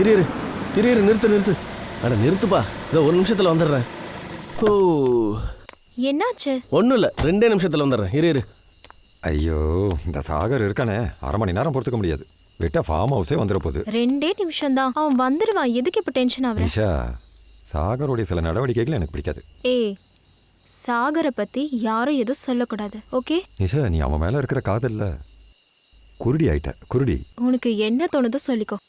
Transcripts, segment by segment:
இரு நிறுத்து. அட நிறுத்துப்பா, இதோ ஒரு நிமிஷத்துல வந்துடுறேன். ஓ என்னாச்சு? ஒன்றும் இல்லை, 2 நிமிஷத்துல வந்துடுறேன். இரு. ஐயோ, இந்த சாகர் இருக்கானே, அரை மணி நேரம் பொறுத்துக்க முடியாது. விட்டா ஃபார்ம் ஹவுஸே வந்துட போகுது. 2 நிமிஷம் தான், அவன் வந்துடுவான். எதுக்கு இப்போ டென்ஷன் ஆகுற? நிஷா, சாகருடைய சில நடவடிக்கைகள் எனக்கு பிடிக்காது. ஏய், சாகரை பத்தி யாரும் எதுவும் சொல்லக்கூடாது, ஓகே? நிஷா, நீ அவன் மேல இருக்கிற காதல்ல குருடி ஆயிட்ட. குருடி. உனக்கு என்ன தோணுதோ சொல்லிக்கோ.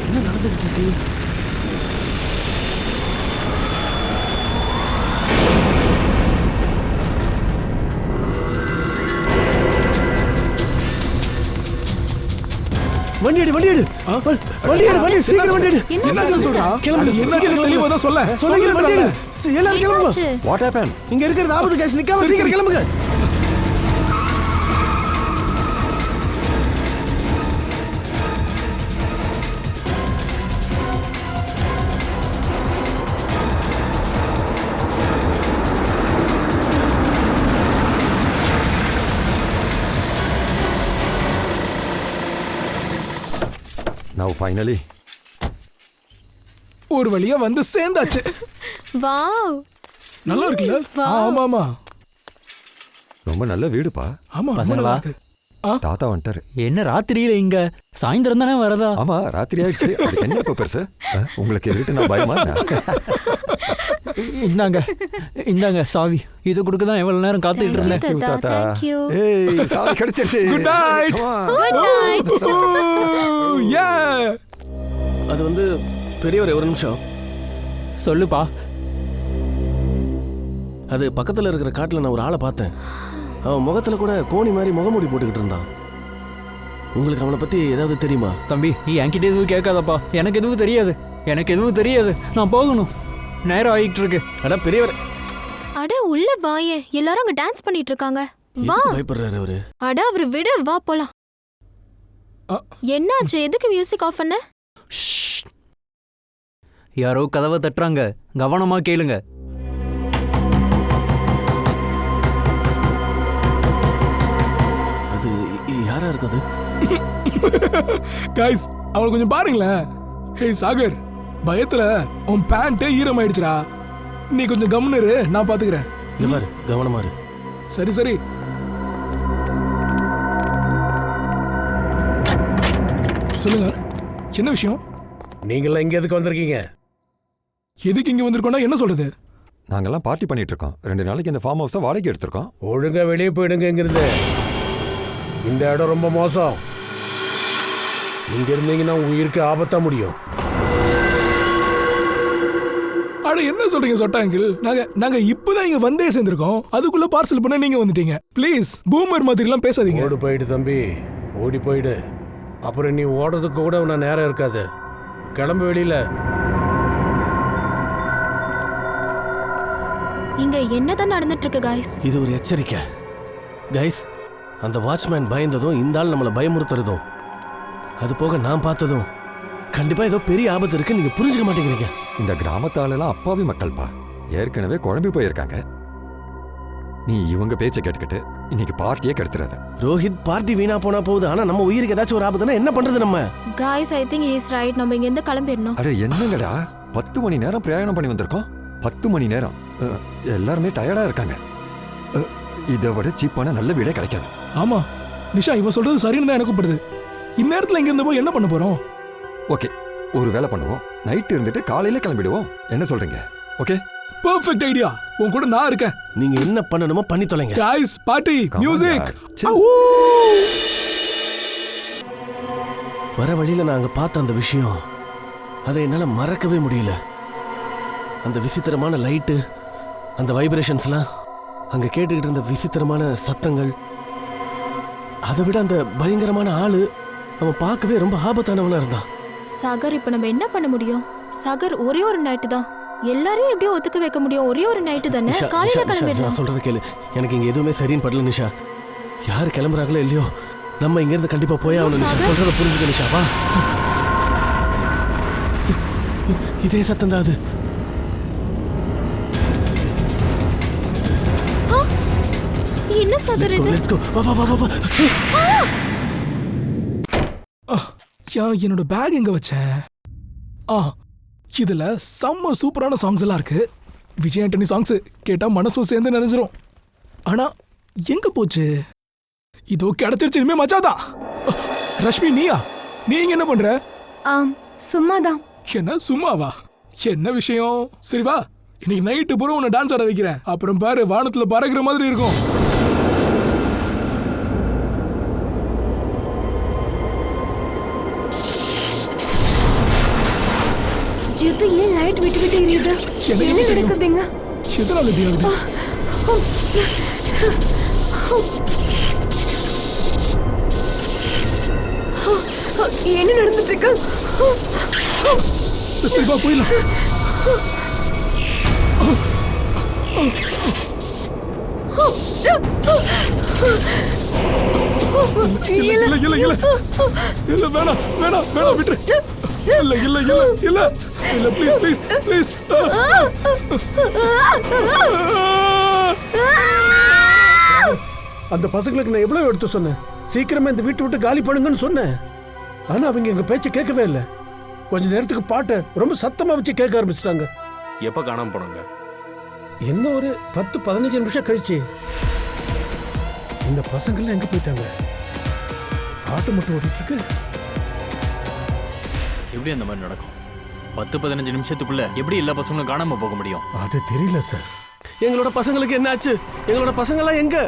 என்ன நடந்துகிட்டு இருக்கு? வண்டி எடு சீக்கிரம் வண்டி எடு. என்ன சொல்றா? கிளம்பு, என்ன தெளிவா தான் சொல்ல. வண்டி எடு. எல்லாரும் கிளம்புங்க. What happen? இங்க இருக்கிறது ஆபத்து கைஸ், நிக்காம சீக்கிரம் கிளம்புங்க. Now finally. ஒரு வழியா வந்து சேர்ந்தாச்சு. வாவ், நல்லா இருக்குல்ல? ஆமா. ரொம்ப நல்ல வீடுப்பா. ஆமா, நல்லா இருக்கு. தாத்தா வந்துட்டாரு. என்ன ராத்திரியில இங்க? சாயந்தரம் தானே வரதா? ஆமா, ராத்திரி ஆயிடுச்சு. அதுக்கு என்ன இப்போ பெருசு? உங்களுக்கு இருட்டு நான் பயமா? இந்தாங்க சாவி. இது கொடுக்க தான் எவ்வளவு நேரம் காத்துட்டு இருந்தேன். தாத்தா. Thank you. ஏய், சாவி கிடைச்சிருச்சு. Good night. அது வந்து பெரியவரே, ஒரு நிமிஷம். சொல்லுப்பா. அது பக்கத்துல இருக்கிற காட்டுல நான் ஒரு ஆளை பார்த்தேன். அவன் முகத்துல கூட கோணி மாதிரி முகமூடி போட்டுக்கிட்டு இருந்தான். உங்களுக்கு அவனை பத்தி ஏதாவது தெரியுமா? தம்பி, நீ என்கிட்ட எதுவும் கேட்காதப்பா. எனக்கு எதுவும் தெரியாது. நான் போகணும். நேரம் ஆகிட்டு இருக்கு. அட பெரியவர், அட உள்ள வாயே, எல்லாரும் அங்க டான்ஸ் பண்ணிட்டு இருக்காங்க. வா. பயப்படுறாரு அவரு. அட அவரு விடு, வா போலாம். என்னாச்சு? எதுக்கு மியூசிக் ஆஃப் பண்ண? யாரோ கதவை தட்டுறாங்க, கவனமா கேளுங்க. அது யாரா இருக்குது? கைஸ், அவளை கொஞ்சம் பாருங்களேன். ஹே சாகர், பயத்துல உன் பேண்ட் ஈரமாயிடுச்சுடா. நீ கொஞ்சம் கம்முனு, நான் பாத்துக்கிறேன். இந்த மாதிரி கவனமா இரு. சரி. சொல்லுங்க, என்ன விஷயம்? நீங்களாம் இங்க எதுக்கு வந்திருக்கீங்க? எதுக்கு இங்க வந்திருக்கோம்னா என்ன சொல்றது? நாங்கெல்லாம் பார்ட்டி பண்ணிட்டு இருக்கோம். 2 நாளைக்கு இந்த ஃபார்ம் ஹவுஸை வாடகைக்கு எடுத்திருக்கோம். ஒழுங்கா வெளியே போயிடுங்கிறது. இந்த இடம் ரொம்ப மோசம். இங்க இருந்தீங்கன்னா உயிருக்கு ஆபத்தா முடியும். அட என்ன சொல்றீங்க சொட்டாங்கில்? நாங்க இப்பதான் இங்க வந்தே சேர்ந்திருக்கோம். அதுக்குள்ள பார்சல் பண்ண நீங்க வந்துட்டீங்க. ப்ளீஸ், பூமர் மாதிரி எல்லாம் பேசாதீங்க. ஓடி போயிடு தம்பி, ஓடி போயிடு. அப்புறம் நீ ஓடுறதுக்கு கூட உன்ன நேரம் இருக்காது. கிளம்பு வெளியில. இங்க என்னதான் நடந்துட்டு இருக்கு கைஸ்? இது ஒரு எச்சரிக்கை கைஸ். அந்த வாட்ச்மேன் பயந்ததும் இந்த ஆள் நம்மளை பயமுறுத்துறதும், அது போக நான் பார்த்ததும், கண்டிப்பா ஏதோ பெரிய ஆபத்து இருக்கு. நீங்க புரிஞ்சுக்க மாட்டேங்கிறீங்க. இந்த கிராமத்தாலெல்லாம் அப்பாவி மக்கள்ப்பா, ஏற்கனவே குழம்பி போயிருக்காங்க. நீ இவங்க பேச்சை கேட்டுக்கிட்டு இன்னைக்கு பார்ட்டியே கெடுத்துறாத. ரோஹித், பார்ட்டி வீணா போனா போகுது, ஆனா நம்ம உயிருக்கு ஏதாச்சும் ஒரு ஆபத்துனா என்ன பண்றது நம்ம? Guys, I think he is right. நம்ம இங்க இருந்து கிளம்பிடணும். அட என்னங்கடா, 10 மணி நேரம் பிரயாணம் பண்ணி வந்திருக்கோம். 10 மணி நேரம். எல்லாருமே டயர்டா இருக்காங்க. இதை விட சீப்பான நல்ல வீடே கிடைக்காது. ஆமா நிஷா, இவ சொல்றது சரின்னு தான் எனக்கு படுது. இந்நேரத்துல இங்க இருந்து போய் என்ன பண்ண போறோம்? ஓகே, ஒரு வேலை பண்ணுவோம். நைட் இருந்துட்டு காலையில கிளம்பிடுவோம். என்ன சொல்றீங்க? Okay, perfect idea. உன் கூட நான் இருக்கேன். நீங்க என்ன பண்ணணுமோ பண்ணி தொலைங்க. Guys, party, music. வர வழியில நான் அங்க பார்த்த அந்த விஷயம் அதை என்னால மறக்கவே முடியல. அந்த விசித்திரமான லைட்டு, அந்த வைப்ரேஷன்ஸ்லாம், அங்க கேட்டுக்கிட்டு இருந்த விசித்திரமான சத்தங்கள், அதை விட அந்த பயங்கரமான ஆளு, அவன் பார்க்கவே ரொம்ப ஆபத்தானவனா இருந்தான். சாகர், இப்ப நம்ம என்ன பண்ண முடியும்? சாகர், ஒரே ஒரு நைட்டு தான். எல்லாரையும் எப்படியும் ஒத்துக்க வைக்க முடியும்? ஒரே ஒரு நைட்டு தானே, நிஷா, காலையில நிஷா, நிஷா, கிளம்பிடலாம். நான் சொல்றத கேளு. எனக்கு இங்க எதுவுமே சரின்னு படல நிஷா. யாரு கிளம்புறாங்களோ இல்லையோ, நம்ம இங்க இருந்து கண்டிப்பா போய் ஆகணும் நிஷா. சொல்றத புரிஞ்சுக்க நிஷா, வா. இதே சத்தம் தான் அது. என்ன சாகர் இது? Let's go. வா வா வா வா. என்னோட பேக் எங்க வச்சேன்? இதுல செம்ம சூப்பரான சாங்ஸ் எல்லாம் இருக்கு. விஜய் ஆண்டனி சாங்ஸ் கேட்டா மனசும் சேர்ந்து நிறைஞ்சிரும். ஆனா எங்க போச்சு? இதோ கிடைச்சிருச்சு, இனிமே மச்சாதான். ரஷ்மி, நீயா? நீங்க என்ன பண்ற? சும்மாதான். என்ன சும்மாவா? என்ன விஷயம்? சரி வா, இன்னைக்கு நைட்டு பூரா உன்னை டான்ஸ் ஆட வைக்கிறேன். அப்புறம் பாரு, வானத்துல பறக்கிற மாதிரி இருக்கும். ஜித்து, ஏன் லைட் விட்டு விட்டு எரியுது? என்ன நடக்குதுங்க? எதனால இப்படி ஆகுது? என்ன நடந்துட்டு இருக்கு? சரி வா, போயிடலாம். இல்ல இல்ல இல்ல இல்ல, வேணாம் வேணாம் வேணாம், விட்டுரு. இல்ல இல்ல இல்ல இல்ல இல்ல, ப்ளீஸ் ப்ளீஸ் ப்ளீஸ். அந்த பசங்களுக்கு நான் எவ்வளவு எடுத்து சொன்னேன், சீக்கிரமா இந்த வீட்டை விட்டு காலி பண்ணுங்கன்னு சொன்னேன். ஆனா அவங்க எங்க பேச்ச கேட்கவே இல்லை. கொஞ்ச நேரத்துக்கு பாட்டை ரொம்ப சத்தமா வச்சு கேட்க ஆரம்பிச்சிட்டாங்க. எப்ப காணாம போனாங்க? என்ன ஒரு 10-15 நிமிஷம் கழிச்சு. இந்த பசங்கள்லாம் எங்க போயிட்டாங்க? பாட்டு மட்டும் ஓடிட்டு இருக்கு. எப்படி அந்த மாதிரி நடக்கும்? 10-15 நிமிஷத்துக்குள்ள எப்படி எல்லா பசங்களும் காணாம போக முடியும்? அது தெரியல சார். எங்களோட பசங்களுக்கு என்ன ஆச்சு? எங்களோட பசங்கெல்லாம் எங்க?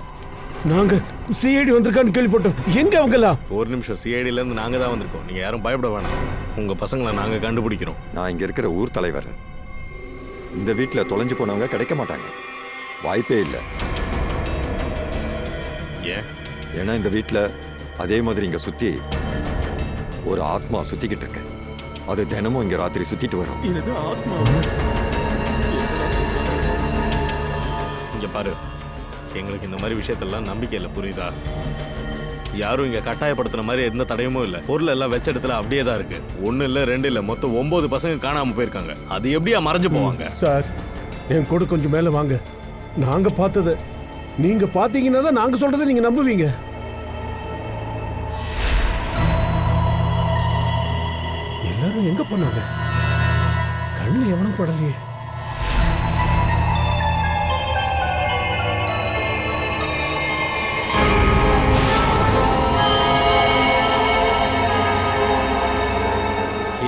நாங்க சிஐடி வந்திருக்கான்னு கேள்விப்பட்டோம். எங்க அவங்கலாம்? ஒரு நிமிஷம், சிஐடில இருந்து நாங்க தான் வந்திருக்கோம். நீங்க யாரும் பயப்பட வேணாம். உங்க பசங்களை நாங்க கண்டுபிடிக்கிறோம். நான் இங்க இருக்கிற ஊர் தலைவர். இந்த வீட்டில் தொலைஞ்சு போனவங்க கிடைக்க மாட்டாங்க, வாய்ப்பே இல்லை. ஏன்? ஏன்னா இந்த வீட்டில் அதே மாதிரி இங்க சுத்தி ஒரு ஆத்மா சுத்திக்கிட்டு இருக்கு. அது தினமும் இங்க ராத்திரி சுத்திட்டு வரும். இங்க பாரு, எங்களுக்கு இந்த மாதிரி விஷயத்தெல்லாம் நம்பிக்கை இல்லை, புரியுதா? யாரும் இங்க கட்டாயப்படுத்துற மாதிரி எந்த தடையுமும் இல்லை. பொருள் எல்லாம் வச்ச இடத்துல அப்படியே தான் இருக்கு. 1 இல்லை 2 இல்லை, மொத்தம் 9 பசங்க காணாம போயிருக்காங்க. அது எப்படியா மறைஞ்சு போவாங்க? சார், என் கூட கொஞ்சம் மேல வாங்க. நாங்க பார்த்தது நீங்க பாத்தீங்கன்னா தான் நாங்க சொல்றதை நீங்க நம்புவீங்க. எல்லாரும் எங்க போனாங்க? கண்ணுல எவனும் படலையே.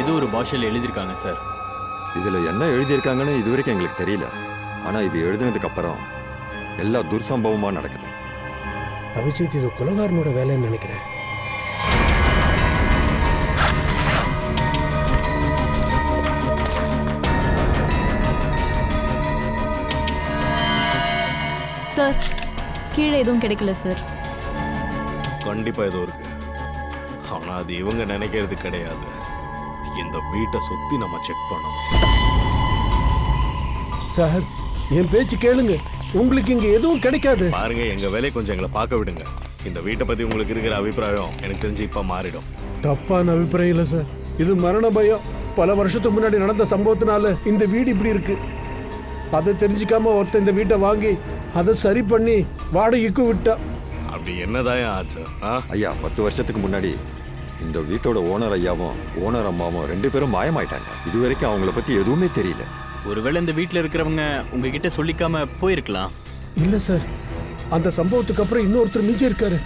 ஏதோ ஒரு பாஷையில் எழுதியிருக்காங்க சார். இதுல என்ன எழுதியிருக்காங்கன்னு இதுவரைக்கும் எங்களுக்கு தெரியல. ஆனா இது எழுதினதுக்கு அப்புறம் எல்லா துர்சம்பவமா நடக்குது. அபிஜித், இது குலகாரனோட வேலைன்னு நினைக்கிறேன். சார், கீழே எதுவும் கிடைக்கல சார். கண்டிப்பா ஏதோ இருக்கு. ஆனா அது இவங்க நினைக்கிறது கிடையாது. இந்த வீட்டை சுத்தி நம்ம செக் பண்ணணும். சார், என் பேச்சு கேளுங்க. உங்களுக்கு இங்க எதுவும் கிடைக்காது. பாருங்க, எங்க வேலையை கொஞ்சம் எங்களை பார்க்க விடுங்க. இந்த வீட்டை பத்தி உங்களுக்கு இருக்கிற அபிப்பிராயம் எனக்கு தெரிஞ்சு இப்ப மாறிடும். தப்பான அபிப்பிராயம் இல்லை சார். இது மரண பயம். பல வருஷத்துக்கு முன்னாடி நடந்த சம்பவத்தினால இந்த வீடு இப்படி இருக்கு. அதை தெரிஞ்சுக்காம ஒருத்தர் இந்த வீட்டை வாங்கி அதை சரி பண்ணி வாடகைக்கு விட்டா. அப்படி என்னதான் ஆச்சு? ஐயா, 10 வருஷத்துக்கு முன்னாடி இந்த வீட்டோட ஓனர் ஐயாவும் ஓனர் அம்மாவும் 2 பேரும் மாயமாயிட்டாங்க. இதுவரைக்கும் அவங்கள பத்தி எதுவுமே தெரியல. ஒருவேளை இந்த வீட்டில் இருக்கிறவங்க உங்ககிட்ட சொல்லிக்காம போயிருக்கலாம். இல்ல சார், அந்த சம்பவத்துக்கு அப்புறம் இன்னொருத்தர் மிஞ்சி இருக்காரு.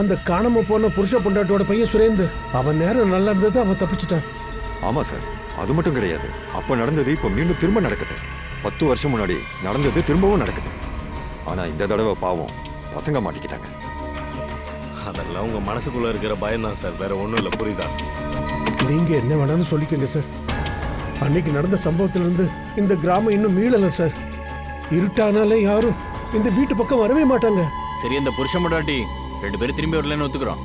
அந்த காணாம போன புருஷ பொண்டாட்டோட பையன் சுரேந்தர். அவன் நேரம் நல்லா இருந்தது, அவன் தப்பிச்சிட்டான். ஆமா சார், அது மட்டும் கிடையாது. அப்ப நடந்தது இப்ப மீண்டும் திரும்ப நடக்குது. 10 வருஷம் முன்னாடி நடந்தது திரும்பவும் நடக்குது. ஆனா இந்த தடவை பாவம் பசங்க மாட்டிக்கிட்டாங்க. அதெல்லாம் உங்க மனசுக்குள்ள இருக்கிற பயம் தான் சார், வேற ஒண்ணும் இல்லை, புரியுதா? நீங்க என்ன வேணாலும் சொல்லிக்கங்க சார். அன்னைக்கு நடந்த சம்பவத்திலிருந்து இந்த கிராமம் இன்னும் மீளல சார். இருட்டானாலே யாரும் இந்த வீட்டு பக்கம் வரவே மாட்டாங்க. சரி, அந்த புருஷன் முடாட்டி 2 பேரும் திரும்பி வரலன்னு ஒத்துக்கிறோம்.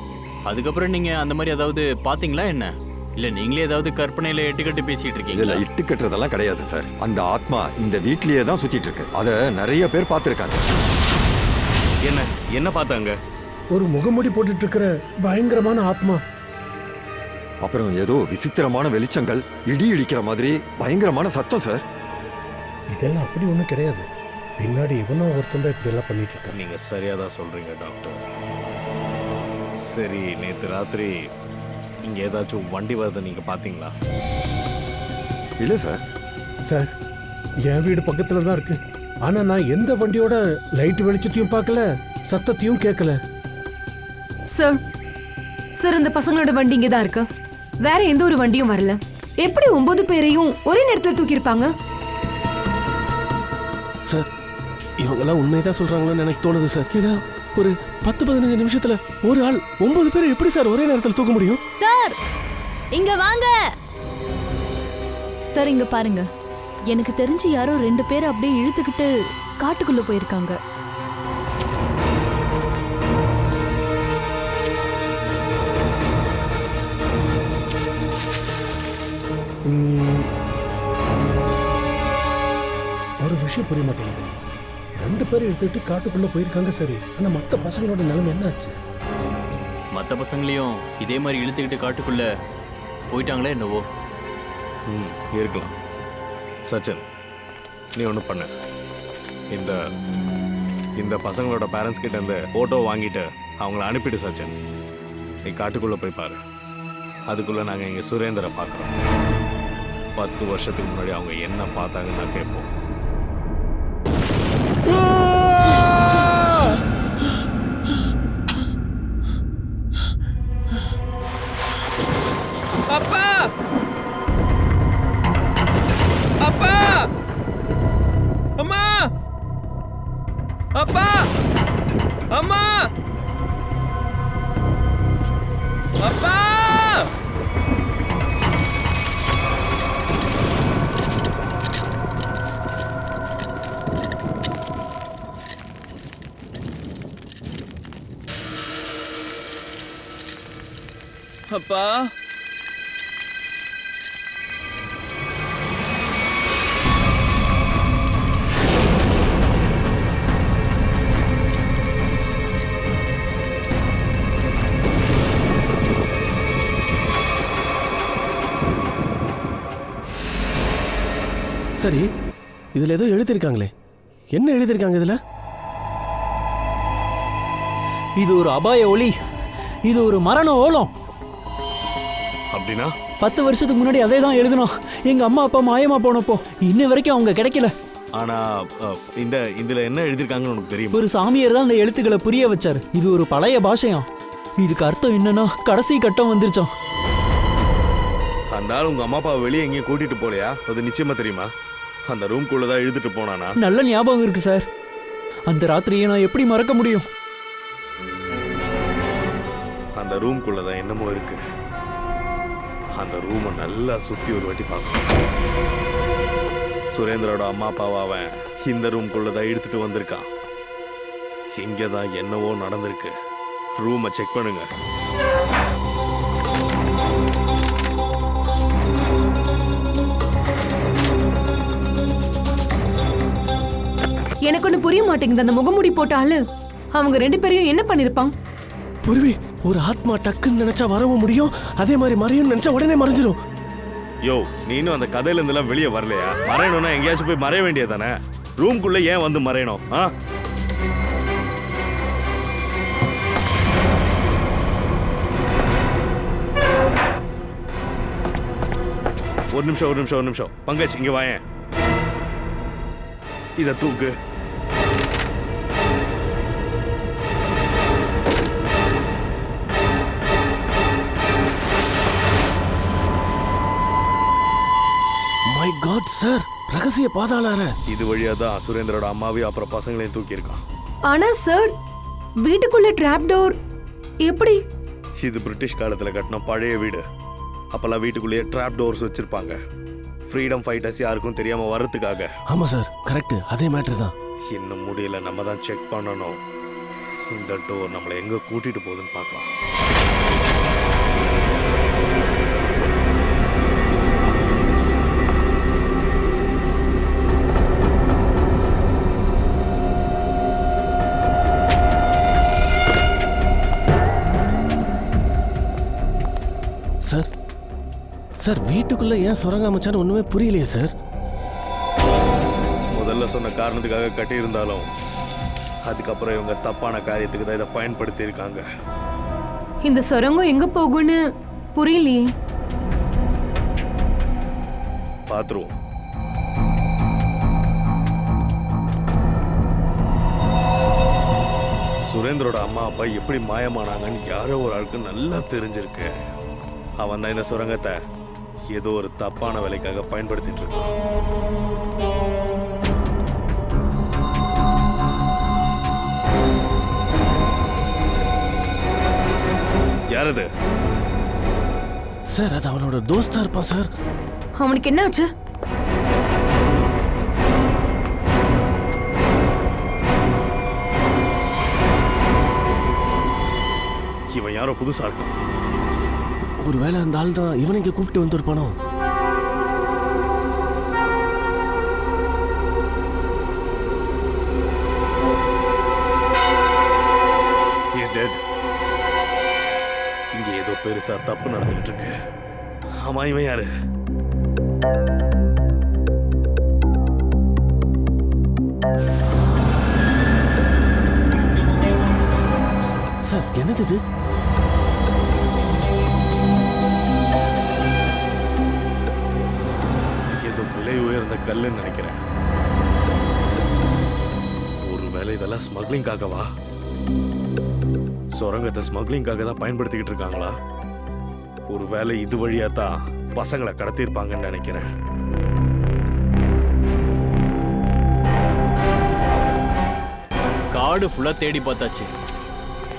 அதுக்கப்புறம் நீங்க அந்த மாதிரி ஏதாவது பாத்தீங்களா என்ன? இல்ல நீங்களே ஏதாவது கற்பனையில எட்டுக்கட்டு பேசிட்டு இதுல இருக்கீங்களா? இட்டு கட்டுறதெல்லாம் கிடையாது சார். அந்த ஆத்மா இந்த வீட்லயே தான் சுத்திட்டு இருக்கு. அத நிறைய பேர் பார்த்திருக்காங்க. என்ன பார்த்தாங்க? ஒரு முகமுடி போட்டுட்டு இருக்கிற பயங்கரமான ஆத்மா. அப்புறம் ஏதோ விசித்திரமான வெளிச்சங்கள், இடி இடிக்கிற மாதிரி பயங்கரமான சத்தம் சார். இதெல்லாம் அப்படி ஒண்ணும் கிடையாது. பின்னாடி இவனும் ஒருத்தன் தான் இப்படி எல்லாம் பண்ணிட்டு இருக்கான். நீங்க சரியா தான் சொல்றீங்க டாக்டர். சரி, நேத்து ராத்திரி இங்க ஏதாச்சும் வண்டி வரதை நீங்க பாத்தீங்களா? இல்ல சார். சார், என் வீடு பக்கத்துல தான் இருக்கு. ஆனா நான் எந்த வண்டியோட லைட் வெளிச்சத்தையும் பார்க்கல, சத்தத்தையும் கேட்கல. சார் சார் அந்த பசங்களோட வண்டி இங்கே தான் இருக்கு. வேற எந்த ஒரு வண்டியும் வரல. எப்படி 9 பேரையும் ஒரே நேரத்தில் தூக்கியிருப்பாங்க? சார், இவங்கெல்லாம் உண்மைதான் சொல்றாங்களோன்னு எனக்கு தோணுது சார். ஏன்னா ஒரு 10-15 நிமிஷத்துல ஒரு ஆள் 9 பேரை எப்படி சார் ஒரே நேரத்தில் தூக்க முடியும்? சார் இங்க வாங்க. சார் இங்க பாருங்க. எனக்கு தெரிஞ்சு யாரோ 2 பேரை அப்படியே இழுத்துக்கிட்டு காட்டுக்குள்ள போயிருக்காங்க. ஒரு விஷயம் புரிய மாட்டேங்குது. 2 பேரை எடுத்துட்டு காட்டுக்குள்ள போயிருக்காங்க சரி, ஆனா மத்த பசங்களோட நிலைமை என்ன ஆச்சு? மற்ற பசங்களையும் இதே மாதிரி இழுத்துக்கிட்டு காட்டுக்குள்ள போயிட்டாங்களே என்னவோ. இருக்கலாம். சச்சின், நீ ஒன்று பண்ண. இந்த பசங்களோட பேரண்ட்ஸ் கிட்ட இந்த ஃபோட்டோ வாங்கிட்டு அவங்கள அனுப்பிட்டு சச்சின், நீ காட்டுக்குள்ளே போய் பாரு. அதுக்குள்ளே நாங்கள் இங்கே சுரேந்தரை பார்க்குறோம். 10 வருஷத்துக்கு முன்னாடி அவங்க என்ன பார்த்தாங்கன்னு நான் கேட்போம். அப்பா அப்பா அம்மா அப்பா அம்மா அப்பா அப்பா சரி, இதுல ஏதோ எழுதியிருக்காங்களே. என்ன எழுதியிருக்காங்க இதுல? இது ஒரு அபாய ஒளி, இது ஒரு மரண ஓலம். அப்படின்னா 10 வருஷத்துக்கு முன்னாடி அதே தான் எழுதணும். எங்க அம்மா அப்பா மாயமா போனப்போ இன்ன வரைக்கும் அவங்க கிடைக்கல. ஆனால் இதில் என்ன எழுதியிருக்காங்கன்னு உனக்கு தெரியும்? ஒரு சாமியார் தான் அந்த எழுத்துக்களை புரிய வச்சாரு. இது ஒரு பழைய பாஷையாம். இதுக்கு அர்த்தம் என்னன்னா கடைசி கட்டம் வந்துருச்சாம். அந்த ஆள் உங்கள் அம்மா அப்பாவை வெளியே எங்கேயும் கூட்டிகிட்டு போலையா? அது நிச்சயமாக தெரியுமா? அந்த ரூம்குள்ளே தான் எழுதிட்டு போனானா? நல்ல ஞாபகம் இருக்கு சார். அந்த ராத்திரியை நான் எப்படி மறக்க முடியும்? அந்த ரூம்குள்ளே தான் என்னமோ இருக்கு. அந்த ரூமை நல்லா சுற்றி ஒரு வாட்டி பார்க்கணும். சுரேந்திரோட அம்மா அப்பாவை அவன் இந்த ரூம்குள்ளே தான் எடுத்துட்டு வந்திருக்கான். இங்கே தான் என்னவோ நடந்திருக்கு. ரூமை செக் பண்ணுங்க. எனக்கு ஒண்ணு புரிய மாட்டேங்குது. அந்த முகமூடி போட்ட ஆளு அவங்க 2 பேரையும் என்ன பண்ணிருப்பான்? புருவி, ஒரு ஆத்மா டக்குன்னு நினைச்சா வரவும் முடியும், அதே மாதிரி மறையும் நினைச்சா உடனே மறைஞ்சிரும். யோ, நீனும் அந்த கதையில இருந்தெல்லாம் வெளியே வரலையா? மறையணும்னா எங்கேயாச்சும் போய் மறைய வேண்டியதானே? ரூம்குள்ள ஏன் வந்து மறையணும்? ஒரு நிமிஷம் பங்கஜ், இங்க வாயேன். இத தூக்கு. மை காட் சார், ரகசிய பாதாள. இது வழியா தான் சுரேந்திரோட அம்மாவையும் அப்புறம் பசங்களையும் தூக்கி இருக்கான். ஆனா சார், வீட்டுக்குள்ள டிராப் டோர் எப்படி? இது பிரிட்டிஷ் காலத்துல கட்டின பழைய வீடு. அப்போல்லாம் வீட்டுக்குள்ளேயே ட்ராப் டோர்ஸ் வச்சுருப்பாங்க. ஃப்ரீடம் ஃபைட்டர்ஸ் யாருக்கும் தெரியாமல் வர்றதுக்காக. ஆமாம் சார், கரெக்டு, அதே மேட்ரு தான். இன்னும் முடியல, நம்ம தான் செக் பண்ணணும். இந்த டோர் நம்மளை எங்கே கூட்டிகிட்டு போகுதுன்னு பார்க்கலாம். சார் சார், வீட்டுக்குள்ள ஏன் சுரங்க அமைச்சான்னு ஒண்ணுமே புரியலையே சார். முதல்ல சொன்ன காரணத்துக்காக கட்டியிருந்தாலும் அதுக்கப்புறம் இவங்க தப்பான காரியத்துக்கு தான் இதை பயன்படுத்தி இருக்காங்க. இந்த சுரங்கம் எங்க போகும்னு புரியலையே. பார்த்துருவோம். சுரேந்தரோட அம்மா அப்பா எப்படி மாயமானாங்கன்னு யாரோ ஒரு ஆளுக்கு நல்லா தெரிஞ்சிருக்கு. அவன் தான் இந்த சுரங்கத்தை ஏதோ ஒரு தப்பான வேலைக்காக பயன்படுத்திட்டு இருக்கான். யார் அது? சார், அது அவனோட தோஸ்தா இருப்பான் சார். அவனுக்கு என்ன ஆச்சு? இவன் யாரோ புதுசா இருக்கான். ஒருவேளை அந்த ஆள் தான் இவனை இங்க கூப்பிட்டு வந்திருப்பானோ. இங்க ஏதோ பெருசா தப்பு நடந்துகிட்டு இருக்கு. ஆமா, இவன் யாரு? சார், என்னது இது? ஏதோ விலை உயர்ந்த கல்லுன்னு நினைக்கிறேன். ஒருவேளை இதெல்லாம் ஸ்மக்லிங்காகவா? சுரங்கத்தை ஸ்மக்லிங்காக தான் பயன்படுத்திக்கிட்டு இருக்காங்களா? ஒருவேளை இது வழியா தான் பசங்களை கடத்திருப்பாங்கன்னு நினைக்கிறேன். காடு ஃபுல்லா தேடி பார்த்தாச்சு.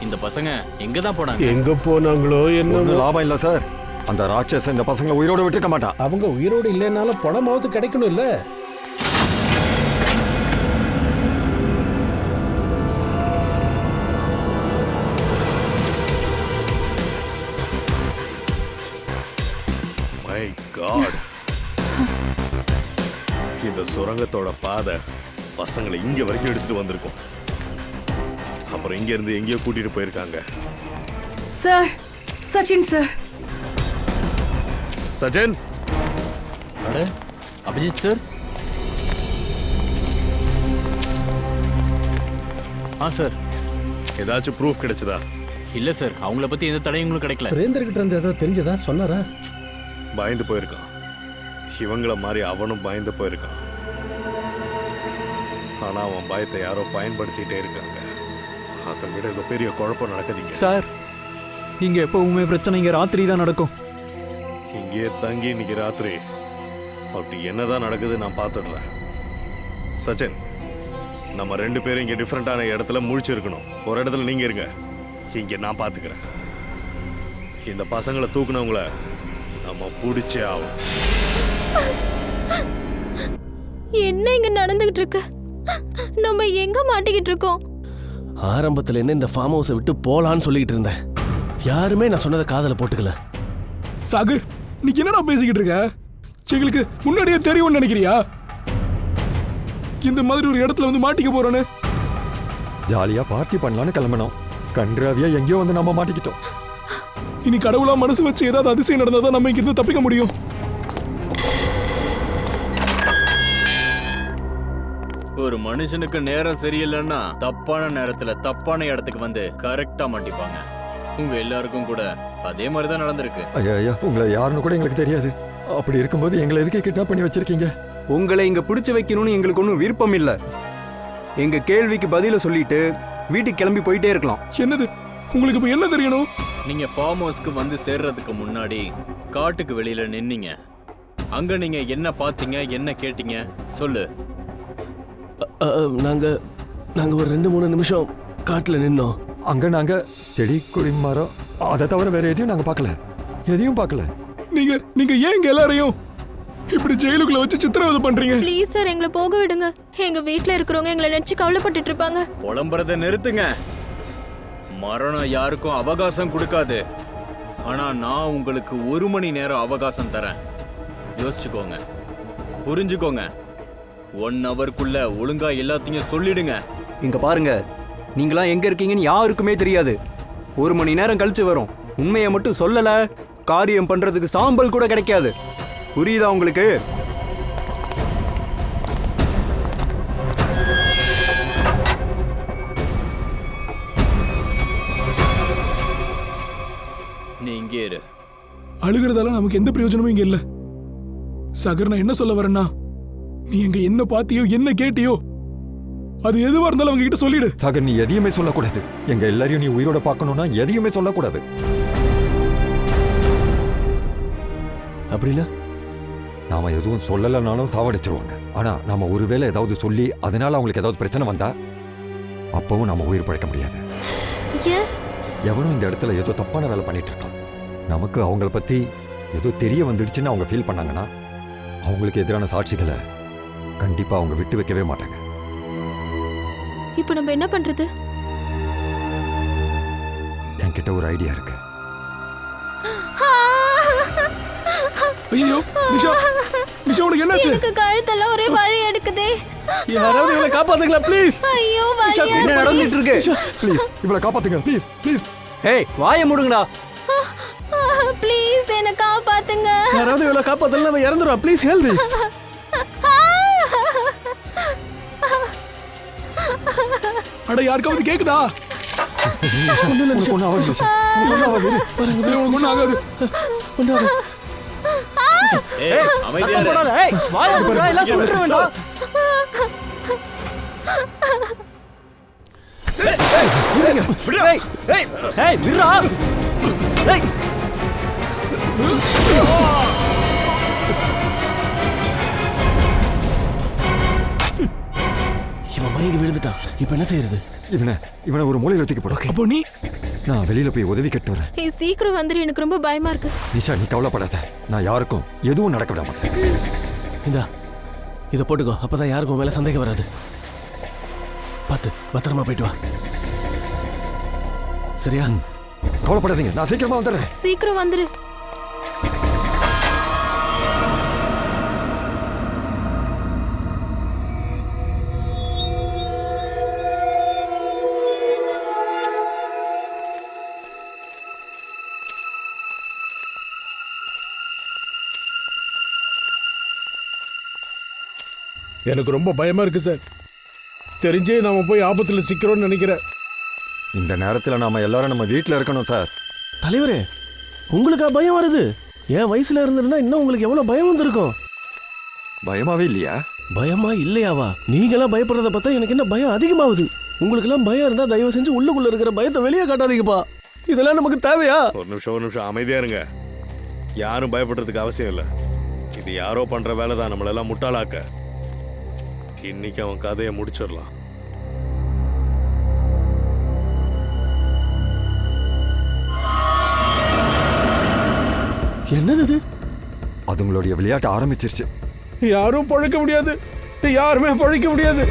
இந்த பசங்க எங்க தான் போனாங்க? எங்க போனாங்களோ என்ன? ஒண்ணும் லாபம் இல்ல சார். அந்த ராட்சச இந்த பசங்களை உயிரோட விட்டுருக்க மாட்டான். அவங்க உயிரோடு இல்லைனாலும் பணமாவது கிடைக்கணும் இல்ல? மை காட், இந்த சுரங்கத்தோட பாதை பசங்களை இங்க வரைக்கும் எடுத்துட்டு வந்திருக்கோம். அப்புறம் இங்க இருந்து எங்கேயோ கூட்டிட்டு போயிருக்காங்க. Sir, Sachin sir. சஜன், அட அபிஜித் சார். சார், ஏதாச்சும் ப்ரூஃப் கிடைச்சதா? இல்ல சார், அவங்கள பத்தி எந்த தடயங்களும் கிடைக்கல. சுரேந்தர்கிட்ட இருந்து ஏதாவது தெரிஞ்சதா? சொன்னாரா? பயந்து போயிருக்கான். இவங்கள மாதிரி அவனும் பயந்து போயிருக்கான். ஆனா அவன் பயத்தை யாரோ பயன்படுத்திட்டே இருக்காங்க. அதை விட ஏதோ பெரிய குழப்பம் நடக்குதுங்க சார். இங்க எப்பவுமே பிரச்சனை இங்க ராத்திரி தான் நடக்கும். இங்கேயே தங்கி இன்னைக்கு ராத்திரி அப்படி என்னதான் நடக்குது நான் பார்த்துடுறேன். சச்சின், நம்ம 2 பேரும் இங்க டிஃப்ரெண்டான இடத்துல முழிச்சிருக்கணும். ஒரு இடத்துல நீங்க இருங்க, இங்க நான் பார்த்துக்கிறேன். இந்த பசங்களை தூக்குனவங்கள நம்ம பிடிச்சே ஆகும். என்ன இங்க நடந்துகிட்டு இருக்கு? நம்ம எங்க மாட்டிக்கிட்டு இருக்கோம்? ஆரம்பத்துல என்ன இந்த ஃபார்ம் ஹவுஸை விட்டு போலான்னு சொல்லிக்கிட்டு இருந்தேன். யாருமே நான் சொன்னதை காதல போட்டுக்கல. சாகர், நீ என்னடா பேசிக்கிட்டு இருக்க? எங்களுக்கு முன்னாடியே தெரியும்னு நினைக்கிறியா இந்த மாதிரி ஒரு இடத்துல வந்து மாட்டிக்க போறோன்னு? ஜாலியா பார்ட்டி பண்ணலான்னு கிளம்பினோம். கன்றாவியா எங்கேயோ வந்து நம்ம மாட்டிக்கிட்டோம். இனி கடவுளா மனசு வச்சு ஏதாவது அதிசயம் நடந்தாதான் நம்ம இங்கிருந்து தப்பிக்க முடியும். ஒரு மனுஷனுக்கு நேரம் சரியில்லைன்னா தப்பான நேரத்துல தப்பான இடத்துக்கு வந்து கரெக்டா மாட்டிப்பாங்க. உங்க எல்லாருக்கும் கூட அதே மாதிரி தான் நடந்திருக்கு. ஐயா, உங்களை யாருன்னு கூட எங்களுக்கு தெரியாது. அப்படி இருக்கும்போது எங்களை எதுக்கு கிட்னாப் பண்ணி வச்சிருக்கீங்க? உங்களை இங்க பிடிச்சு வைக்கணும்னு எங்களுக்கு ஒன்றும் விருப்பம் இல்லை. எங்க கேள்விக்கு பதில சொல்லிட்டு வீட்டுக்கு கிளம்பி போயிட்டே இருக்கலாம். என்னது உங்களுக்கு இப்ப என்ன தெரியணும்? நீங்க ஃபார்ம் ஹவுஸ்க்கு வந்து சேர்றதுக்கு முன்னாடி காட்டுக்கு வெளியில நின்னீங்க. அங்க நீங்க என்ன பார்த்தீங்க, என்ன கேட்டீங்க சொல்லு. நாங்க ஒரு 2-3 நிமிஷம் காட்டுல நின்னோம். அங்க நாங்க செடி கொடி மரம் அதை தவிர வேற எதையும் நாங்க பார்க்கல. எதையும் பார்க்கல. நீங்க நீங்க ஏன் எங்க எல்லாரையும் இப்படி ஜெயிலுக்குள்ள வச்சு சித்திரவதை பண்றீங்க? ப்ளீஸ் சார், எங்களை போக விடுங்க. எங்க வீட்ல இருக்கிறவங்க எங்களை நினைச்சு கவலைப்பட்டுட்டு இருப்பாங்க. புலம்புறதை நிறுத்துங்க. மரணம் யாருக்கும் அவகாசம் கொடுக்காது. ஆனா நான் உங்களுக்கு 1 மணி நேரம் அவகாசம் தரேன். யோசிச்சுக்கோங்க, புரிஞ்சுக்கோங்க. 1 ஹவருக்குள்ள ஒழுங்கா எல்லாத்தையும் சொல்லிடுங்க. இங்க பாருங்க, நீங்களாம் எங்க இருக்கீங்கன்னு யாருக்குமே தெரியாது. 1 மணி நேரம் கழிச்சு வரும். உண்மையை மட்டும் சொல்லல, காரியம் பண்றதுக்கு சாம்பல் கூட கிடைக்காது. புரியுதா உங்களுக்கு? நீ இங்கே இரு. அழுகிறதால நமக்கு எந்த பிரயோஜனமும் இங்க இல்ல. சகர், நான் என்ன சொல்ல வரேன்னா, நீ எங்க என்ன பாத்தியோ என்ன கேட்டியோ அது எதுவா இருந்தாலும் அவங்க கிட்ட சொல்லிடு. சாகர், நீ எதையுமே சொல்லக்கூடாது. எங்க எல்லாரையும் நீ உயிரோட பார்க்கணும்னா எதையுமே சொல்லக்கூடாது. அப்படின்னா நாம எதுவும் சொல்லலைனாலும் சாவடிச்சிருவாங்க. ஆனா நாம ஒருவேளை ஏதாவது சொல்லி அதனால அவங்களுக்கு ஏதாவது பிரச்சனை வந்தா அப்பவும் நாம உயிர் பழைக்க முடியாது. ஏன்? எவனும் இந்த இடத்துல ஏதோ தப்பான வேலை பண்ணிட்டு இருக்கான். நமக்கு அவங்கள பத்தி ஏதோ தெரிய வந்துடுச்சுன்னு அவங்க ஃபீல் பண்ணாங்கன்னா அவங்களுக்கு எதிரான சாட்சிகளை கண்டிப்பா அவங்க விட்டு வைக்கவே மாட்டாங்க. இப்போ நம்ம என்ன பண்றது? என்கிட்ட ஒரு ஐடியா இருக்கு. ஐயோ, நிஷா, நிஷா, உனக்கு என்னாச்சு? எனக்கு கழுத்தெல்லாம் ஒரே வலி எடுக்குதே. யாராவது இவளை காப்பாத்துங்களா ப்ளீஸ்? ஐயோ, வலி என்ன எடுக்குதே. நடந்துட்டு இருக்கு? ப்ளீஸ் இவளை காப்பாத்துங்க, ப்ளீஸ் ப்ளீஸ். ஏய், வாயை மூடுங்கடா. ப்ளீஸ் என்ன காப்பாத்துங்க. யாராவது இவளை காப்பாத்தல, அவ இறந்துருவா. Please help me. அட, யாருக்காவது கேக்குதா? உனக்கு ஒண்ணும் ஆகாது நிஷா. உனக்கு ஒண்ணும் ஆகாது. உனக்கு ஒண்ணும் ஆகாது. ஏய், அமைதியா இரு. போடாத. ஏய், வாயை மூடுடா, எல்லாம் சொல்லிட வேண்டாம். ஏய், ஏய், ஏய், விட்றா. ஏய். இவன் மயங்கி விழுந்துட்டான். இப்போ என்ன செய்யறது? இவனை ஒரு மூலையில தூக்கி போடு. அப்போ நீ? நான் வெளியில போய் உதவி கேட்டு வரேன். ஏய், சீக்கிரம் வந்துரு, எனக்கு ரொம்ப பயமா இருக்கு. நிஷா, நீ கவலைப்படாத. நான் யாருக்கும் எதுவும் நடக்க விட மாட்டேன். இந்தா, இதை போட்டுக்கோ. அப்பதான் யாருக்கும் உன் மேல சந்தேகம் வராது. பார்த்து பத்திரமா போயிட்டு வா. சரியா? கவலைப்படாதீங்க, நான் சீக்கிரமா வந்துடுறேன். சீக்கிரம் வந்துரு. எனக்கு ரொம்ப பயமா இருக்கு சார். தெரிஞ்சே நாம போய் ஆபத்துல சிக்கிறோம்னு நினைக்கிறேன். இந்த நேரத்துல நாம எல்லாரும் நம்ம வீட்டுல இருக்கணும் சார். தலைவரே, உங்களுக்கா பயம் வருது? என் வயசுல இருந்திருந்தா இன்னும் உங்களுக்கு எவ்வளவு பயம் வந்திருக்கும். பயமாவே இல்லையா? பயமா இல்லையாவா? நீங்களாம் பயப்படுறத பார்த்தா எனக்கு என்ன பயம் அதிகமாகுது. உங்களுக்கெல்லாம் பயம் இருந்தா தயவு செஞ்சு உள்ளுக்குள்ள இருக்கிற பயத்தை வெளியே காட்டாதீங்கப்பா. இதெல்லாம் நமக்கு தேவையா? ஒரு நிமிஷம் அமைதியா இருங்க. யாரும் பயப்படுறதுக்கு அவசியம் இல்லை. இது யாரோ பண்ற வேலை தான் நம்மளெல்லாம் முட்டாளாக்க. இன்னைக்கு அவன் கதையை முடிச்சிடலாம். என்னது இது? அதுங்களுடைய விளையாட்டு ஆரம்பிச்சிருச்சு. யாரும் பழைக்க முடியாது. யாருமே பழைக்க முடியாது.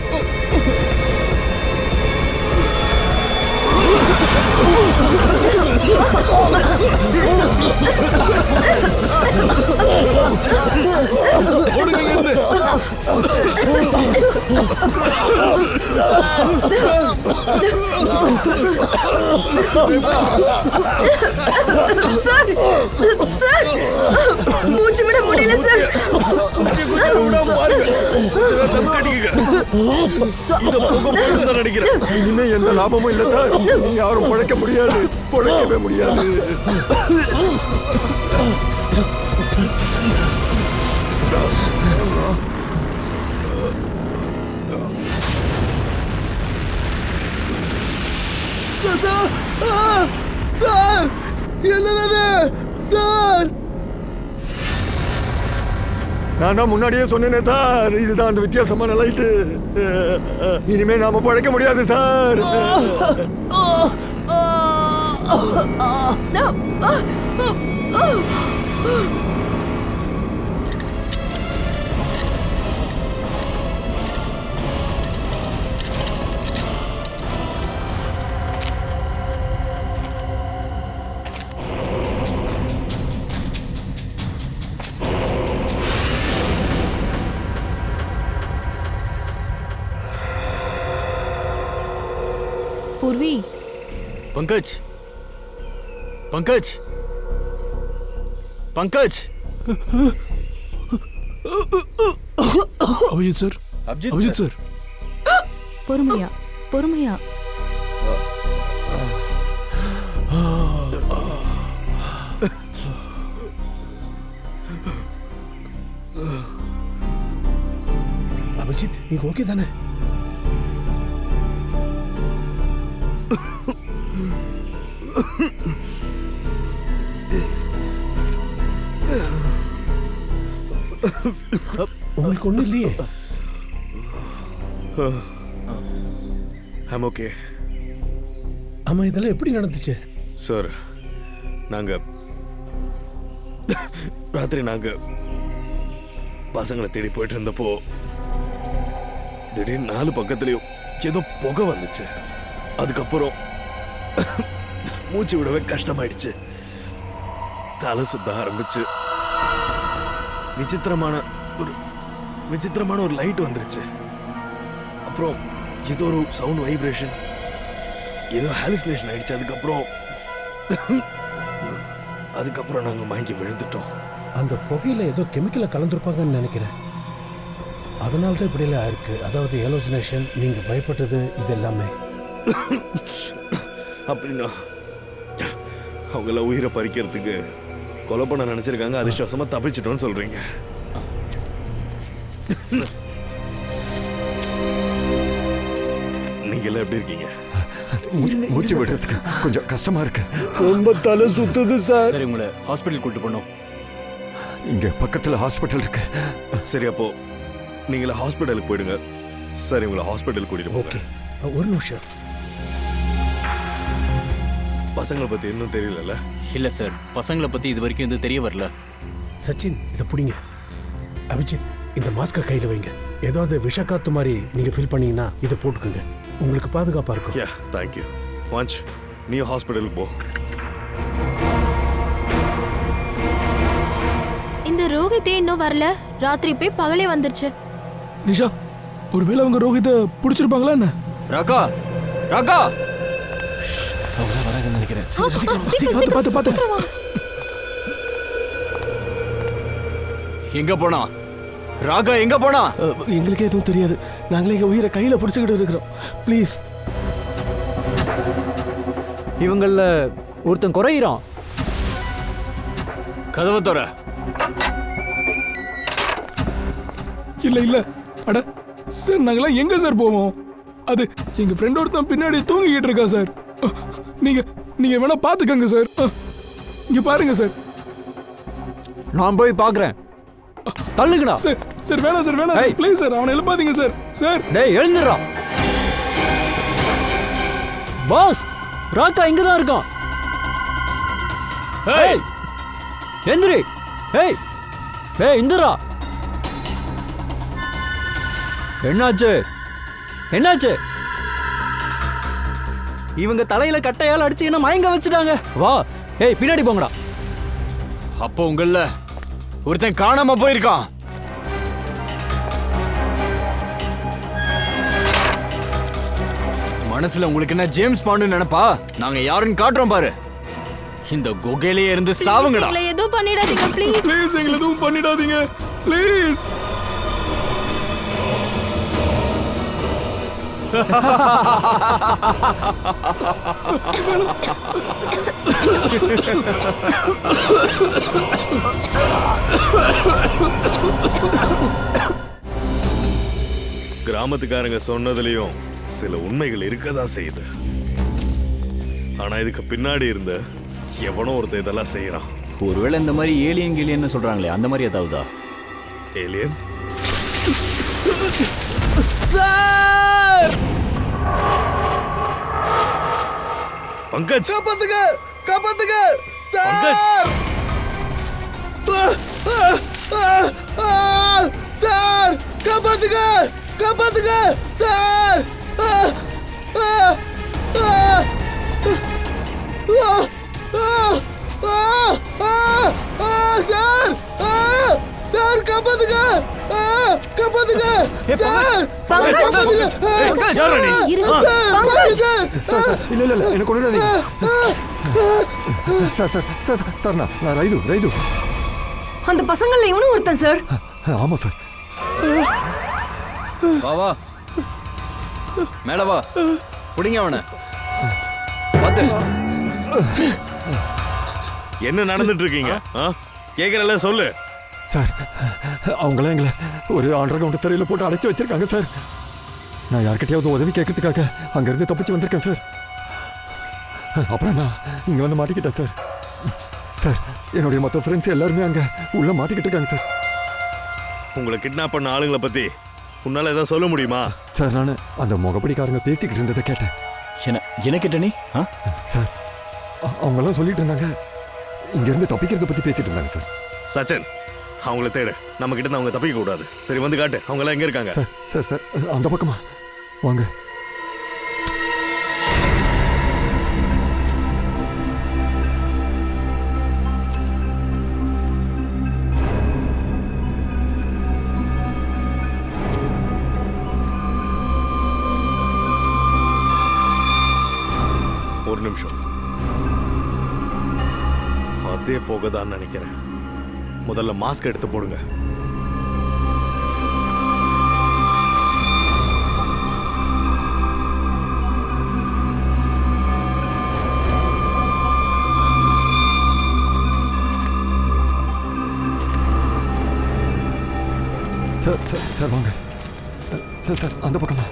சார், சார், மூச்சு விட முடியல சார். இனிமே எந்த லாபமும் இல்ல சார். நீ யாரும் பழைக்க முடியாது, பழைக்கவே முடியாது. சார், என்னது சார்? நான் தான் முன்னாடியே சொன்னேனே சார், இதுதான் அந்த வித்தியாசமான லைட்டு. இனிமே நாம பழைக்க முடியாது sir. No. Purvi Pankaj Pankaj Pankaj Abhijit sir, Abhijit sir. பொறுமையா பொறுமையா. அபிஜித், நீங்க ஓகே தானே? உங்களுக்கு ஒண்ணும் இல்லையே? I'm okay. ஆமா, இதெல்லாம் எப்படி நடந்துச்சு சார்? ராத்திரி நாங்க பசங்களை தேடி போயிட்டு இருந்தப்போ திடீர்னு 4 பக்கத்துலயும் ஏதோ புகை வந்துச்சு. அதுக்கப்புறம் மூச்சு விடவே கஷ்டமாயிடுச்சு. தலை சுத்த ஆரம்பிச்சு. விசித்திரமான ஒரு லைட் வந்துருச்சு. அப்புறம் ஏதோ ஒரு சவுண்ட் வைப்ரேஷன், ஏதோ ஹாலுசினேஷன் ஆயிடுச்சு. அதுக்கப்புறம் நாங்க மயங்கி விழுந்துட்டோம். அந்த புகையில ஏதோ கெமிக்கலை கலந்துருப்பாங்கன்னு நினைக்கிறேன். அதனால தான் இப்படி எல்லாம் ஆயிருக்கு. அதாவது ஹாலுசினேஷன், நீங்க பயப்பட்டது, இது எல்லாமே. அப்படின்னா அவங்கள உயிரை பறிக்கிறதுக்கு கொலை பண்ண நினைச்சிருக்காங்க. அதிர்ஷ்டவசமா தப்பிச்சிட்டோன்னு சொல்றீங்க. நீங்க எல்லாம் எப்படி இருக்கீங்க? மூச்சு விடுறதுக்கு கொஞ்சம் கஷ்டமா இருக்கு. ரொம்ப தலை சுத்துது சார். சரி, உங்களை ஹாஸ்பிட்டல் கூட்டு போனோம். இங்க பக்கத்துல ஹாஸ்பிட்டல் இருக்கு. சரி, அப்போ நீங்கள ஹாஸ்பிட்டலுக்கு போயிடுங்க. சரி, உங்களை ஹாஸ்பிட்டல் கூட்டிட்டு போங்க. ஓகே, ஒரு நிமிஷம். பசங்களை பத்தி இன்னும் தெரியல? இல்ல சார், பசங்களை பத்தி இது வரைக்கும் எதுவும் தெரிய வரல. சச்சின், இதை பிடிங்க. அபிஜித், இந்த மாஸ்கை கையில் வைங்க. ஏதாவது விஷக்காத்து மாதிரி நீங்க ஃபீல் பண்ணீங்கன்னா இதை போட்டுக்கோங்க. உங்களுக்கு பாதுகாப்பா இருக்கும். யா, தேங்க்யூ. வாஞ்ச், நீ ஹாஸ்பிட்டலுக்கு போ. இந்த ரோஹித்தே இன்னும் வரல. ராத்திரி போய் பகலே வந்துருச்சு. நிஷா, ஒருவேளை அவங்க ரோஹித்தை பிடிச்சிருப்பாங்களா என்ன? ராகா, ராகா, அவங்க வராங்கன்னு நினைக்கிறேன். பார்த்து எங்க போனா? ராகா எங்க போனா? எங்களுக்கே எதுவும் தெரியாது. நாங்களே எங்க உயிரை கையில பிடிச்சுக்கிட்டு இருக்கிறோம். ப்ளீஸ். இவங்கள ஒருத்தன் குறையிறான். கதவை தர. இல்ல அட சார், நாங்களாம் எங்க சார் போவோம்? அது எங்க ஃப்ரெண்ட் ஒருத்தன் பின்னாடி தூங்கிக்கிட்டு இருக்கா சார். நீங்க வேணா பாத்துக்கங்க சார். இங்க பாருங்க சார். நான் போய் பாக்குறேன். தள்ளுங்கடா சார். வேணாம் சார், வேணாம் ப்ளீஸ் சார். அவனை எழுப்பாதீங்க சார். சார், டேய் எழுந்துடா. பாஸ், ராக்கா இங்க தான் இருக்கான். ஏய் எந்திரி. ஏய் இந்திரா, என்னாச்சு? இவங்க தலையில கட்டையால அடிச்சு என்ன மயங்க வச்சுட்டாங்க. வா, ஏய் பின்னாடி போங்கடா. அப்போ உங்கள ஒருத்தன் காணாம போயிருக்கான். மனசுல உங்களுக்கு என்ன ஜேம்ஸ் பாண்டு நினைப்பா? நாங்க யாருன்னு காட்டுறோம் பாரு. இந்த குகையிலேயே இருந்து சாவுங்கடா. எங்களை எதுவும் பண்ணிடாதீங்க ப்ளீஸ். ப்ளீஸ் எங்களை எதுவும் பண்ணிடாதீங்க ப்ளீஸ். கிராமத்துக்காரங்க சொன்னதுலயும் சில உண்மைகள் இருக்கதா செய்யுது. ஆனா இதுக்கு பின்னாடி இருந்த எவனோ ஒருத்தர் இதெல்லாம் செய்யறான். ஒருவேளை இந்த மாதிரி ஏலியன் கிளியன் சொல்றாங்களே, அந்த மாதிரி ஏதாவதா? ஏலியன் சார், பங்கஜ், காப்பாத்துங்க சார். சார், காப்பாத்துங்க சார். சார் காப்பாத்துங்க. காப்பாத்துங்க சார் சார் இல்ல இல்ல இல்ல எனக்கு ஒண்ணு சார் சார் சார் சார் நான் ரைது அந்த பசங்கள்ல இவனும் ஒருத்தன் சார். ஆமா சார். வா வா மேல வா, புடிங்க அவனை. பாத்து என்ன நடந்துட்டு இருக்கீங்க? கேக்குறல சொல்லு. சார் அவங்களாம் எங்களை ஒரு அண்டர் கிரவுண்ட் சிறையில் போட்டு அடைச்சி வச்சிருக்காங்க சார். நான் யார்கிட்டயாவது உதவி கேட்கறதுக்காக அங்கேருந்து தப்பிச்சு வந்திருக்கேன் சார். அப்புறம் நான் இங்கே வந்து மாட்டிக்கிட்டேன் சார். சார் என்னுடைய மற்ற ஃப்ரெண்ட்ஸ் எல்லாருமே அங்கே உள்ள மாட்டிக்கிட்டு இருக்காங்க சார். உங்களை கிட்னாப் பண்ண ஆளுங்களை பத்தி உன்னால ஏதாவது சொல்ல முடியுமா? சார் நான் அந்த முகப்படிக்காரங்க பேசிக்கிட்டு இருந்ததை கேட்டேன். என்ன கேட்ட நீ? சார் அவங்கெல்லாம் சொல்லிட்டு இருந்தாங்க, இங்கேருந்து தப்பிக்கிறத பற்றி பேசிட்டு இருந்தாங்க சார். சச்சன், அவங்கள தேடு. நம்ம கிட்ட அவங்க தப்பிக்க கூடாது. சரி வந்து காட்டு, அவங்க எல்லாம் எங்க இருக்காங்க? சார் சார் சார் அந்த பக்கமா வாங்க. ஒரு நிமிஷம், அதே போகதான் நினைக்கிறேன். முதல்ல மாஸ்க் எடுத்து போடுங்க. சார் சார் சார் வாங்க. சார் சார் அந்த பக்கமா.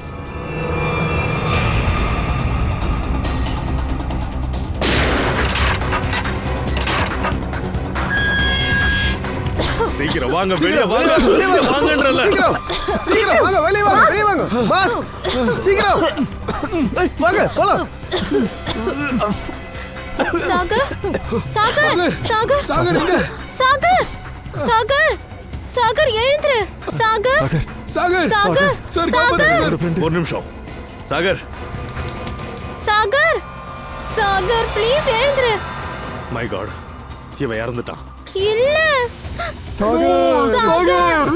சீக்கிரம் வாங்க, வெளிய வாங்க, வாங்கன்றல. சீக்கிரம் வாங்க, வெளிய வாங்க, வெளிய வாங்க. பாஸ் சீக்கிரம் வாங்க போலாம். சாகர் சாகர் சாகர் சாகர் எங்க? சாகர் சாகர் சாகர் எழுந்துரு. சாகர் சாகர் சாகர் சார் சாகர் ஒரு நிமிஷம். சாகர் சாகர் சாகர் ப்ளீஸ் எழுந்துரு. மை காட், இவன் இறந்துட்டான். இல்ல சாகர்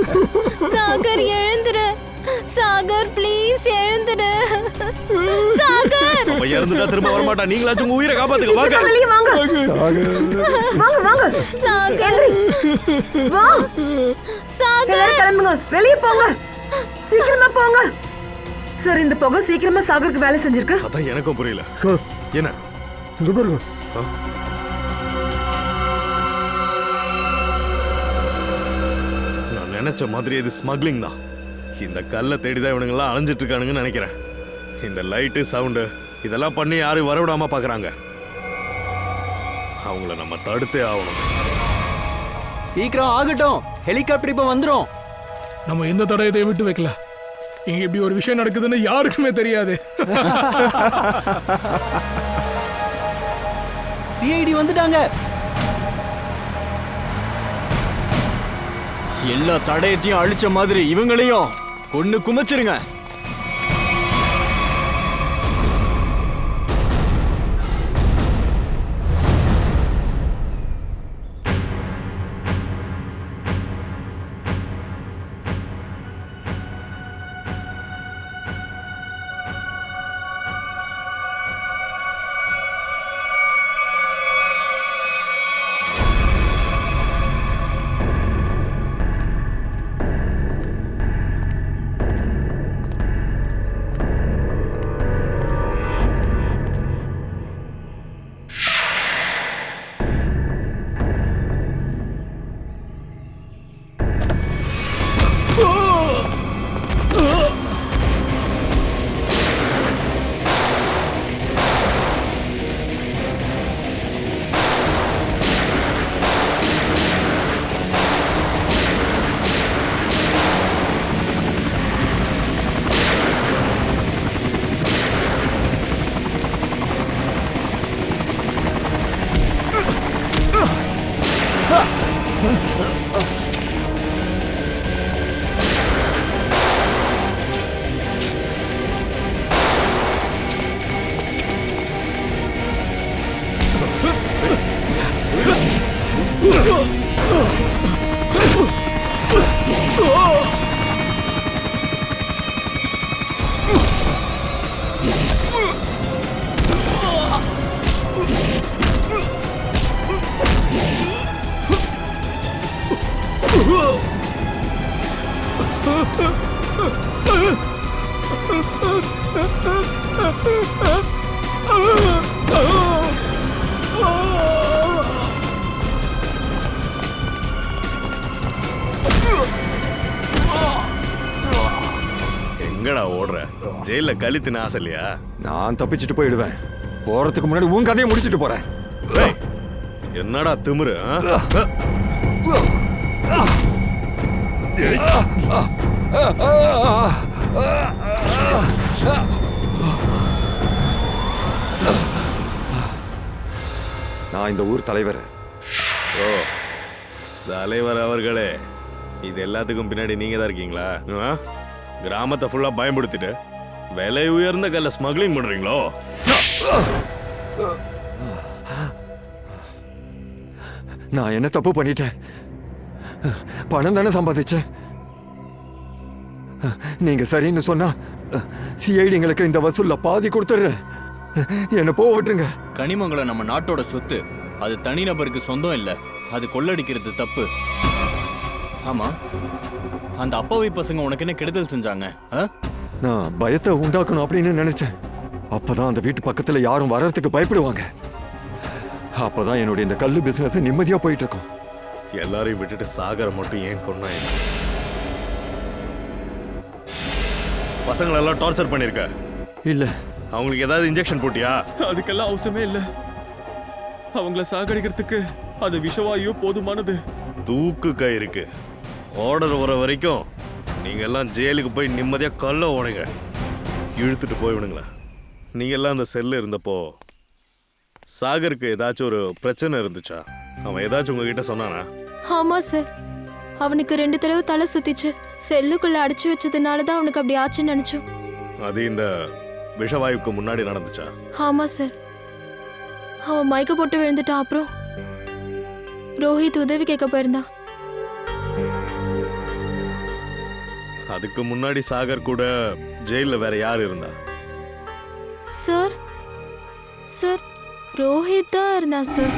சாகர் எழுந்துரு. சாகர் ப்ளீஸ் எழுந்துடு. சாகர் அவன் இறந்துட்டா திரும்ப வர மாட்டான். நீங்களாச்சும் உங்க உயிரை காப்பாத்துங்க. வாங்க வெளிய வாங்க. வாங்க வாங்க. சாகர் வா. சாகர் கிளம்புங்க, வெளிய போங்க, சீக்கிரமா போங்க. சார் இந்த புகை சீக்கிரமா சாகருக்கு வேலை செஞ்சிருக்கு. அதான் எனக்கும் புரியல. சார் என்ன இங்க பாருங்க. நான் நினைச்ச மாதிரி இது ஸ்மக்லிங் தான். இந்த கல்லை தேடிதான் இவனுங்கெல்லாம் அலைஞ்சிட்டு இருக்கானுங்கன்னு நினைக்கிறேன். இந்த லைட்டு சவுண்டு இதெல்லாம் பண்ணி யாரும் வரவிடாம பாக்குறாங்க. அவங்கள நம்ம தடுத்தே ஆகணும். சீக்கிரம் ஆகட்டும், ஹெலிகாப்டர் இப்ப வந்துரும். நம்ம எந்த தடயத்தையும் விட்டு வைக்கல. இங்க இப்படி ஒரு விஷயம் நடக்குதுன்னு யாருக்குமே தெரியாது. சிஐடி வந்துட்டாங்க. எல்லா தடயத்தையும் அழிச்ச மாதிரி இவங்களையும் கொன்னு குமைச்சிருங்க. எங்கடா ஓடுற? ஜெயில கழித்து ஆசை இல்லையா? நான் தப்பிச்சுட்டு போயிடுவேன். போறதுக்கு முன்னாடி உன் கதையை முடிச்சுட்டு போறேன். ஏய், என்னடா திமிரு? நான் இந்த ஊர் தலைவர். ஓ, தலைவர் அவர்களே, இது எல்லாத்துக்கும் பின்னாடி நீங்க தான் இருக்கீங்களா? கிராமத்தை ஃபுல்லா பயன்படுத்திட்டு விலை உயர்ந்த கல்ல ஸ்மக்லிங் பண்றீங்களோ? நான் என்ன தப்பு பண்ணிட்டேன்? பணம் தானே சம்பாதிச்சேன். நீங்க சரின்னு சொன்னா சிஐடிங்களுக்கு இந்த வசூல்ல பாதி கொடுத்துடுறேன். என்ன போட்டுருங்க. கனிமங்களை நம்ம நாட்டோட சொத்து. அது தனிநபருக்கு சொந்தம் இல்ல. அது கொள்ளடிக்கிறது தப்பு. ஆமா, அந்த அப்பாவி பசங்க உனக்கு என்ன கெடுதல் செஞ்சாங்க? நான் பயத்தை உண்டாக்கணும் அப்படின்னு நினைச்சேன். அப்பதான் அந்த வீட்டு பக்கத்துல யாரும் வர்றதுக்கு பயப்படுவாங்க. அப்பதான் என்னுடைய இந்த கல்லு பிசினஸ் நிம்மதியா போயிட்டு இருக்கும். எல்லாரையும் விட்டுட்டு சாகர மட்டும் ஏன் கொன்னா? பசங்களெல்லாம் டார்ச்சர் பண்ணிருக்க? இல்ல. அவங்களுக்கு ஏதாவது இன்ஜெக்ஷன் போட்டியா? அதுக்கெல்லாம் அவசியமே இல்ல. அவங்கள சாகடிக்கிறதுக்கு அது விஷவாயு போதுமானது. தூக்கு கயிறுக்கு ஆர்டர் வர வரைக்கும் நீங்க எல்லாம் ஜெயிலுக்கு போய் நிம்மதியா கல்ல ஓடுங்க. இழுத்துட்டு போய் விடுங்களேன். நீங்க எல்லாம் அந்த செல்ல இருந்தப்போ சாகருக்கு ஏதாச்சும் ஒரு பிரச்சனை இருந்துச்சா? அவன் ஏதாச்சும் உங்ககிட்ட சொன்னானா? ஆமா சார், அவனுக்கு 2 தடவை தலை சுத்திச்சு. செல்லுக்குள்ள அடைச்சு வச்சதுனால தான் அவனுக்கு அப்படி ஆச்சுன்னு நினைச்சோம். அது இந்த விஷவாயுக்கு முன்னாடி நடந்துச்சா? ஆமா சார், அவன் மயக்க போட்டு விழுந்துட்டான். அப்புறம் ரோஹித் உதவி கேட்க போயிருந்தான். அதுக்கு முன்னாடி சாகர் கூட ஜெயில வேற யார் இருந்தா? சார் சார் ரோஹித் தான் இருந்தான் சார்.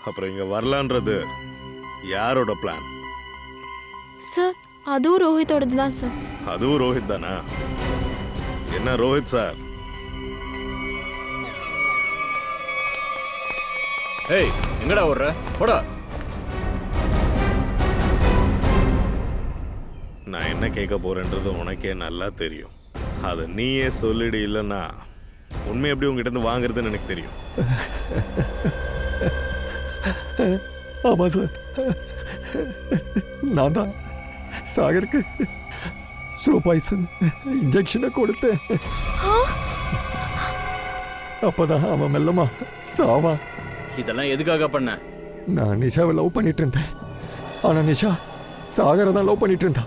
அப்புறம் இங்க வரலான்றது யாரோட பிளான்? சார் அதுவும் ரோஹித்தோடது தான் சார். அதுவும் ரோஹித் தானா? என்ன ரோஹித் சார்? ஏய், எங்கடா ஓடுற? போடா. நான் என்ன கேட்க போறேன்றது உனக்கே நல்லா தெரியும். அதை நீயே சொல்லிடு, இல்லைன்னா உண்மை எப்படி உங்ககிட்ட இருந்து வாங்குறதுன்னு எனக்கு தெரியும். ஆமா சார், நான் தான் சாகருக்கு ஸ்லோ பாய்சன் இன்ஜெக்ஷனை கொடுத்தேன். அப்பதான் அவன் மெல்லமா சாவா. இதெல்லாம் எதுக்காக பண்ண? நான் நிஷாவை லவ் பண்ணிட்டு இருந்தேன். ஆனா நிஷா சாகரை தான் லவ் பண்ணிட்டு இருந்தா.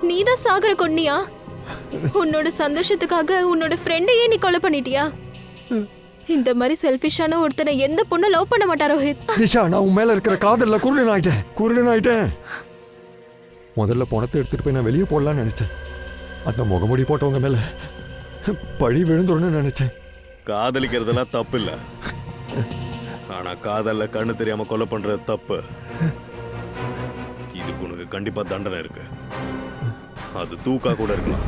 நீதான் சாகர கொன்னியா? உன்னோட சந்தோஷத்துக்காக உன்னோட ஃப்ரெண்டையே நீ கொலை பண்ணிட்டியா? இந்த மாதிரி செல்ஃபிஷான ஒருத்தனை எந்த பொண்ணு லவ் பண்ண மாட்டா ரோஹித். நிஷா, நான் உன் மேல இருக்கிற காதல்ல குருடன் ஆயிட்டேன். முதல்ல பணத்தை எடுத்துட்டு போய் நான் வெளியே போடலான்னு நினைச்சேன். அந்த முகமுடி போட்டவங்க மேல பழி விழுந்துடணும்னு நினைச்சேன். காதலிக்கிறதெல்லாம் தப்பு இல்ல, ஆனா காதல்ல கண்ணு தெரியாம கொலை பண்றது தப்பு. இதுக்கு உனக்கு கண்டிப்பா தண்டனை இருக்கு. அது தூக்கா கூட இருக்கலாம்.